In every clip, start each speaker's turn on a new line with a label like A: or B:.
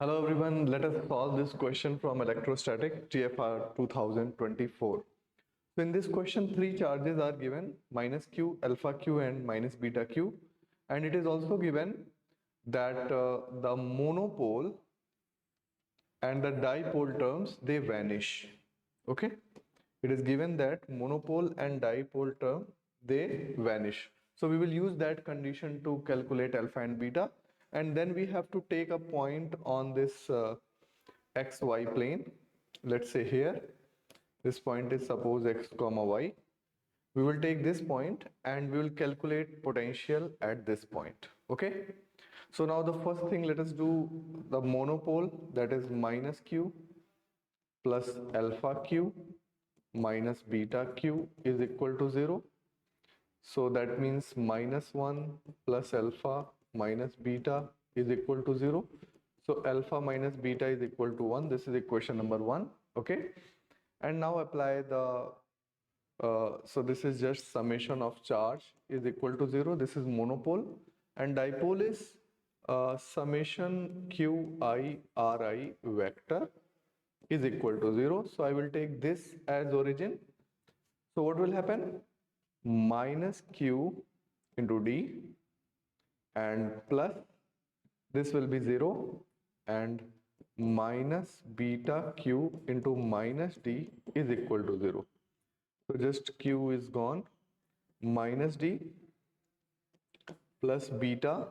A: Hello everyone, let us solve this question from Electrostatic TIFR 2024. So in this question, three charges are given, minus q, alpha q and minus beta q. And it is also given that the monopole and the dipole terms, they vanish. Okay. It is given that monopole and dipole term, they vanish. So we will use that condition to calculate alpha and beta. And then we have to take a point on this xy plane. Let's say here, this point is suppose x comma y. We will take this point and we will calculate potential at this point. Okay. So now the first thing, let us do the monopole, that is minus q plus alpha q minus beta q is equal to 0. So that means minus 1 plus alpha minus beta is equal to 0. So alpha minus beta is equal to 1. This is equation number 1. Okay. And now apply the, so this is just summation of charge is equal to 0. This is monopole. And dipole is summation qi ri vector is equal to 0. So I will take this as origin. So what will happen? Minus q into d and plus this will be 0 and minus beta q into minus d is equal to 0. So just q is gone, minus d plus beta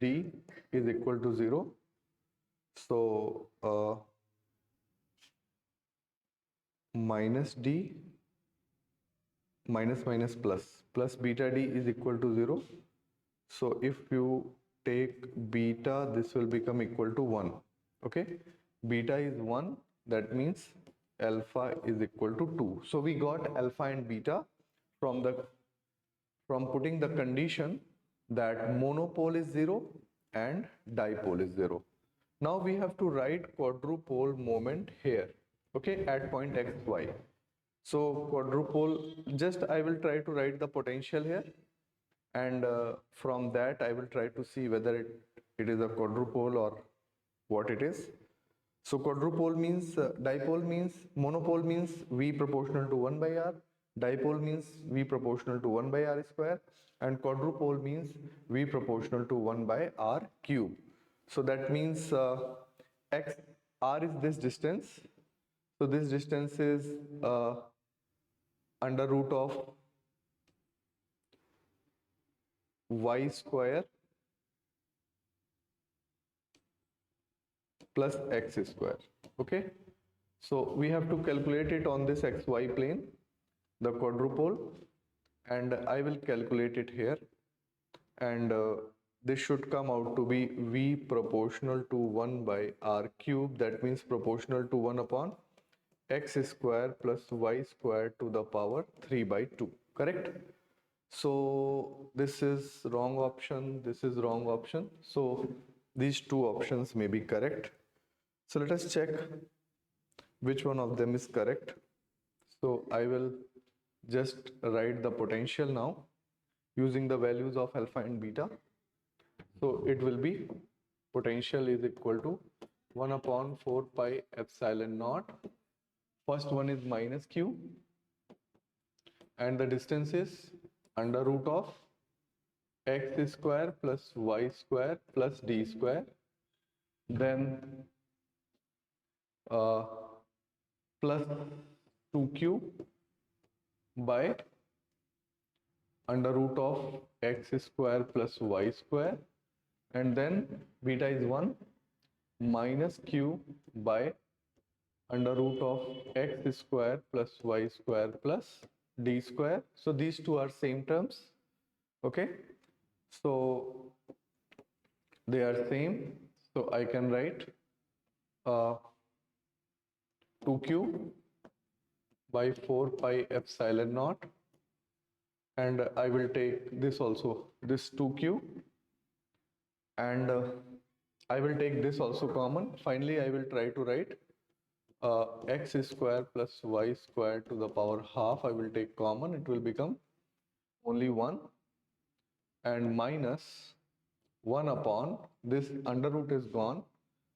A: d is equal to 0. So minus d minus minus plus beta d is equal to 0. So if you take beta, this will become equal to 1. Okay, beta is 1, that means alpha is equal to 2. So we got alpha and beta from putting the condition that monopole is 0 and dipole is 0. Now we have to write quadrupole moment here, okay, at point xy. So quadrupole, just I will try to write the potential here, and from that I will try to see whether it is a quadrupole or what it is. So quadrupole means, dipole means, monopole means V proportional to 1 by R, dipole means V proportional to 1 by R square, and quadrupole means V proportional to 1 by R cube. So that means x, R is this distance. So this distance is under root of y square plus x square. Okay. So we have to calculate it on this xy plane, the quadrupole, and I will calculate it here. And this should come out to be V proportional to 1 by R cube. That means proportional to 1 upon x square plus y square to the power 3 by 2. Correct? So this is wrong option, this is wrong option. So these two options may be correct. So let us check which one of them is correct. So I will just write the potential now using the values of alpha and beta. So it will be potential is equal to 1 upon 4 pi epsilon naught. First one is minus q and the distance is under root of x square plus y square plus d square, then plus 2q by under root of x square plus y square, and then beta is 1 minus q by under root of x square plus y square plus d square. So these two are same terms. Okay, so they are same, so I can write 2q by 4 pi epsilon naught, and I will take this also, this 2q, and I will take this also common. Finally I will try to write x square plus y square to the power half. I will take common, it will become only 1, and minus 1 upon this under root is gone,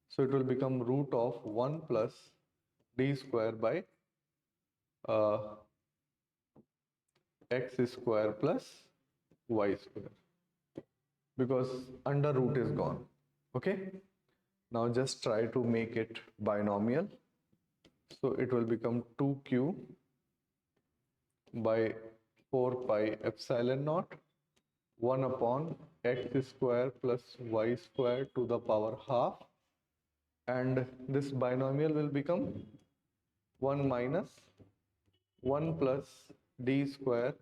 A: So it will become root of 1 plus d square by uh, x square plus y square, because under root is gone. Okay, now just try to make it binomial. So it will become 2q by 4 pi epsilon naught 1 upon x square plus y square to the power half, and this binomial will become 1 minus 1 plus d square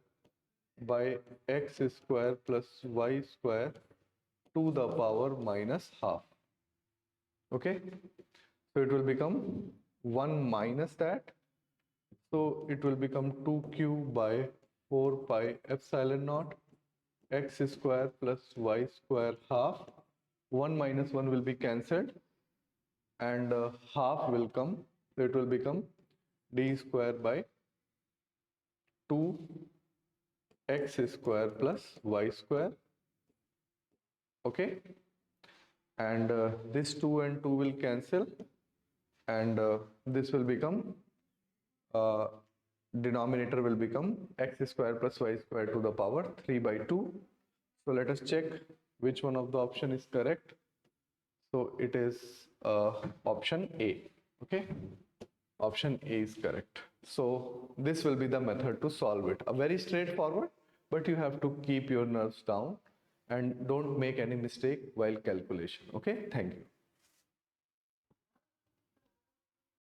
A: by x square plus y square to the power minus half. Okay, so it will become 1 minus that, so it will become 2q by 4 pi epsilon naught x square plus y square half. 1 minus 1 will be cancelled, and half will come, so it will become d square by 2 x square plus y square. Okay, and this 2 and 2 will cancel, and this will become denominator will become x square plus y square to the power 3 by 2. So let us check which one of the option is correct. So it is option A. Okay, option A is correct. So this will be the method to solve it. A very straightforward, but you have to keep your nerves down and don't make any mistake while calculation. Okay, thank you.